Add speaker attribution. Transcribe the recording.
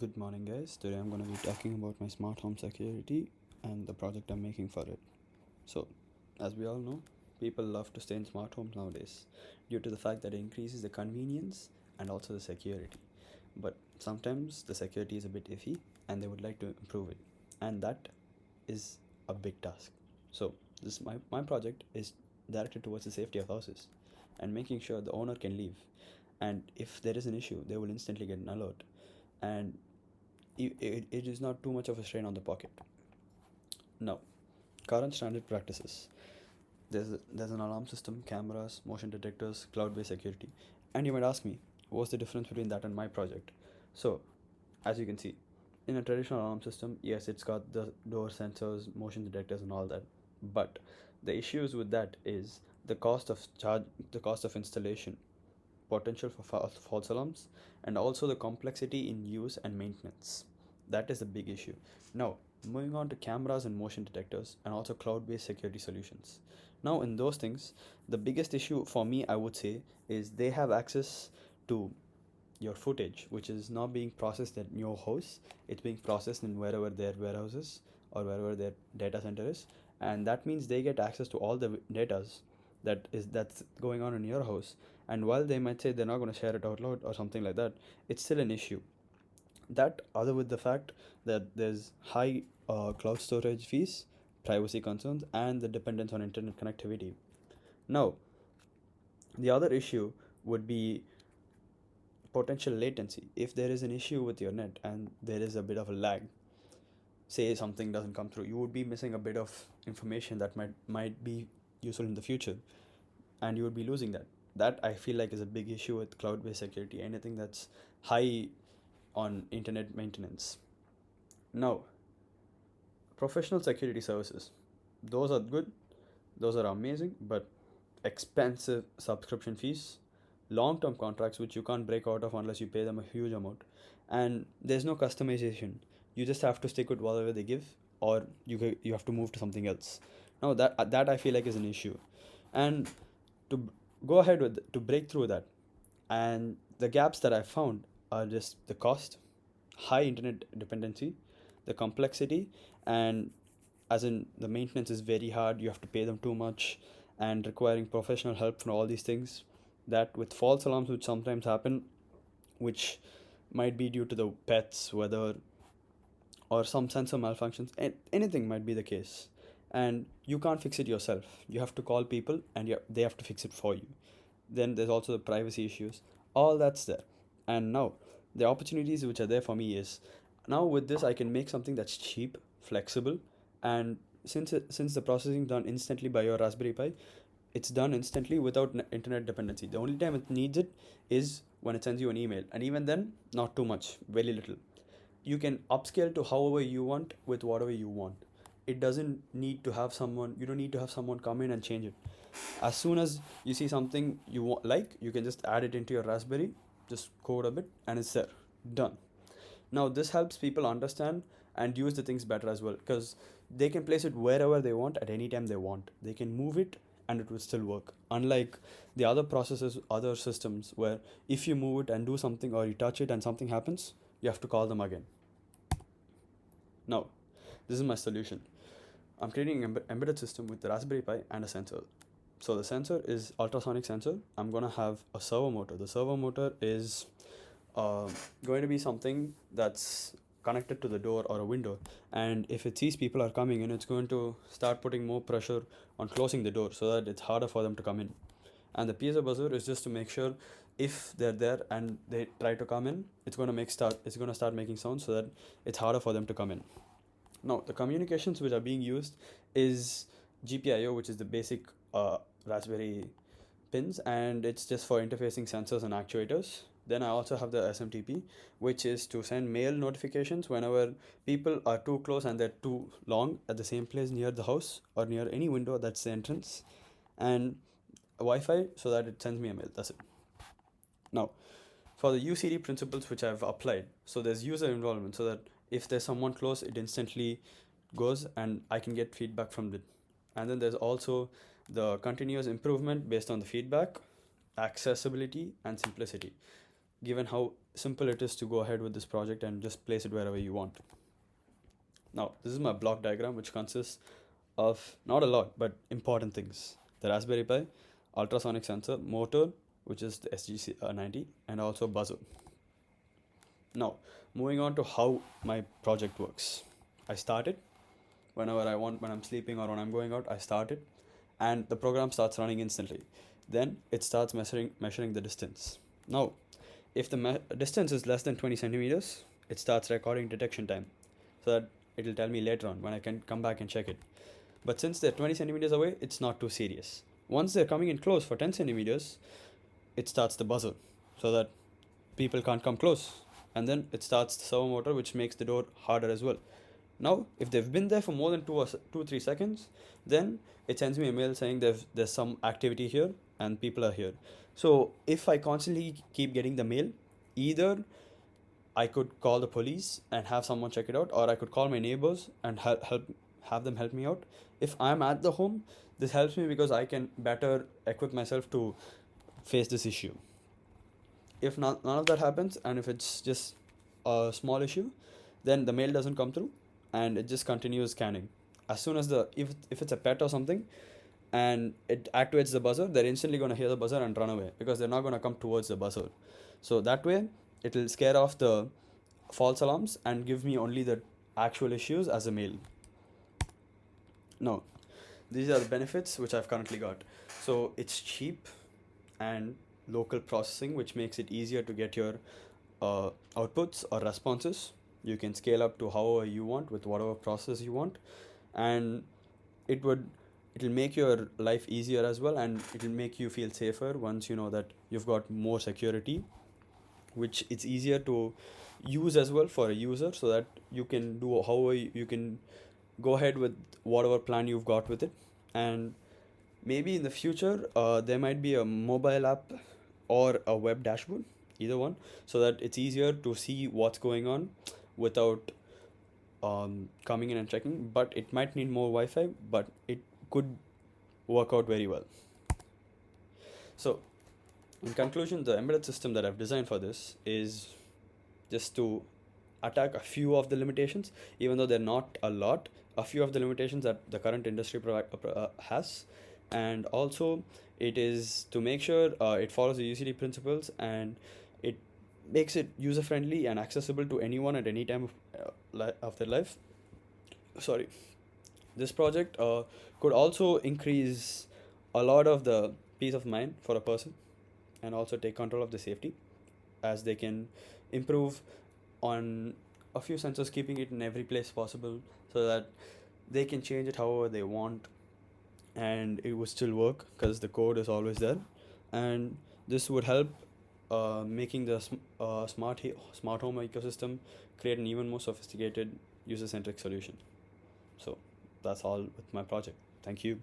Speaker 1: Good morning, guys. Today I'm going to be talking about my smart home security and the project I'm making for it. So, as we all know, people love to stay in smart homes nowadays due to the fact that it increases the convenience and also the security. But sometimes the security is a bit iffy and they would like to improve it, and that is a big task. So, my project is directed towards the safety of houses and making sure the owner can leave. And if there is an issue, they will instantly get an alert. And it is not too much of a strain on the pocket. Now, current standard practices. There's an alarm system, cameras, motion detectors, cloud-based security. And you might ask me, what's the difference between that and my project? So, as you can see, in a traditional alarm system, yes, it's got the door sensors, motion detectors, and all that. But the issues with that is the cost of installation, potential for false alarms, and also the complexity in use and maintenance. That is a big issue. Now, moving on to cameras and motion detectors, and also cloud based security solutions. Now, in those things, the biggest issue for me, I would say, is they have access to your footage, which is not being processed at your house. It's being processed in wherever their warehouses or wherever their data center is, and that means they get access to all the datas that's going on in your house. And while they might say they're not going to share it out loud or something like that, it's still an issue. That, other with the fact that there's high cloud storage fees, privacy concerns, and the dependence on internet connectivity. Now, the other issue would be potential latency. If there is an issue with your net and there is a bit of a lag, say something doesn't come through, you would be missing a bit of information that might be useful in the future, and you would be losing that. That, I feel like, is a big issue with cloud-based security. Anything that's high on internet maintenance. Now, professional security services, those are good, those are amazing, but expensive subscription fees, long-term contracts which you can't break out of unless you pay them a huge amount, and there's no customization. You just have to stick with whatever they give, or you have to move to something else. Now, that I feel like is an issue. And to go ahead with to break through that, and the gaps that I found are just the cost, high internet dependency, the complexity, and as in the maintenance is very hard, you have to pay them too much, and requiring professional help for all these things. That with false alarms which sometimes happen, which might be due to the pets, weather, or some sensor malfunctions, and anything might be the case. And you can't fix it yourself. You have to call people, and they have to fix it for you. Then there's also the privacy issues. All that's there. And now, the opportunities which are there for me is, now with this I can make something that's cheap, flexible, and since the processing done instantly by your Raspberry Pi, it's done instantly without internet dependency. The only time it needs it is when it sends you an email, and even then, not too much, very little. You can upscale to however you want with whatever you want. It doesn't need to have someone. You don't need to have someone come in and change it. As soon as you see something you want, like, you can just add it into your Raspberry, just code a bit, and it's there, done. Now, this helps people understand and use the things better as well, because they can place it wherever they want at any time they want. They can move it and it will still work, unlike the other processes, other systems, where if you move it and do something, or you touch it and something happens, you have to call them again. Now, this is my solution. I'm creating an embedded system with the Raspberry Pi and a sensor. So the sensor is ultrasonic sensor. I'm gonna have a servo motor. The servo motor is going to be something that's connected to the door or a window, and if it sees people are coming in, it's going to start putting more pressure on closing the door so that it's harder for them to come in. And the piezo buzzer is just to make sure if they're there and they try to come in, it's going to start making sounds so that it's harder for them to come in. Now, the communications which are being used is GPIO, which is the basic Raspberry pins, and it's just for interfacing sensors and actuators. Then I also have the SMTP, which is to send mail notifications whenever people are too close and they're too long at the same place near the house or near any window that's the entrance, and Wi-Fi so that it sends me a mail. That's it. Now, for the UCD principles which I've applied, so there's user involvement so that if there's someone close, it instantly goes and I can get feedback from it. And then there's also the continuous improvement based on the feedback, accessibility, and simplicity. given how simple it is to go ahead with this project and just place it wherever you want. Now, this is my block diagram, which consists of not a lot, but important things. The Raspberry Pi, ultrasonic sensor, motor, which is the SGC90, and also buzzer. Now, moving on to how my project works. I start it whenever I want, when I'm sleeping or when I'm going out, I start it, and the program starts running instantly. Then it starts measuring the distance. Now, if the distance is less than 20 centimeters, it starts recording detection time, so that it'll tell me later on when I can come back and check it. But since they're 20 centimeters away, it's not too serious. Once they're coming in close for 10 centimeters, it starts the buzzer, so that people can't come close. And then it starts the servo motor, which makes the door harder as well. Now, if they've been there for more than 3 seconds, then it sends me a mail saying there's some activity here and people are here. So if I constantly keep getting the mail, either I could call the police and have someone check it out, or I could call my neighbors and have them help me out. If I'm at the home, this helps me because I can better equip myself to face this issue. If none of that happens, and if it's just a small issue, then the mail doesn't come through and it just continues scanning. As soon as if it's a pet or something and it activates the buzzer, they're instantly going to hear the buzzer and run away, because they're not going to come towards the buzzer. So that way it will scare off the false alarms and give me only the actual issues as a mail. Now, these are the benefits which I've currently got. So it's cheap and local processing, which makes it easier to get your outputs or responses. You can scale up to however you want with whatever process you want, and it'll make your life easier as well, and it'll make you feel safer once you know that you've got more security, which it's easier to use as well for a user, so that you can do however you can go ahead with whatever plan you've got with it. And maybe in the future there might be a mobile app or a web dashboard, either one, so that it's easier to see what's going on without coming in and checking. But it might need more Wi-Fi, but it could work out very well. So in conclusion, the embedded system that I've designed for this is just to attack a few of the limitations, even though they're not a lot, a few of the limitations that the current industry has. And also it is to make sure it follows the UCD principles, and it makes it user friendly and accessible to anyone at any time of their life. Sorry. This project could also increase a lot of the peace of mind for a person, and also take control of the safety, as they can improve on a few sensors, keeping it in every place possible, so that they can change it however they want and it would still work, because the code is always there. And this would help making the smart home ecosystem create an even more sophisticated user-centric solution. So that's all with my project. Thank you.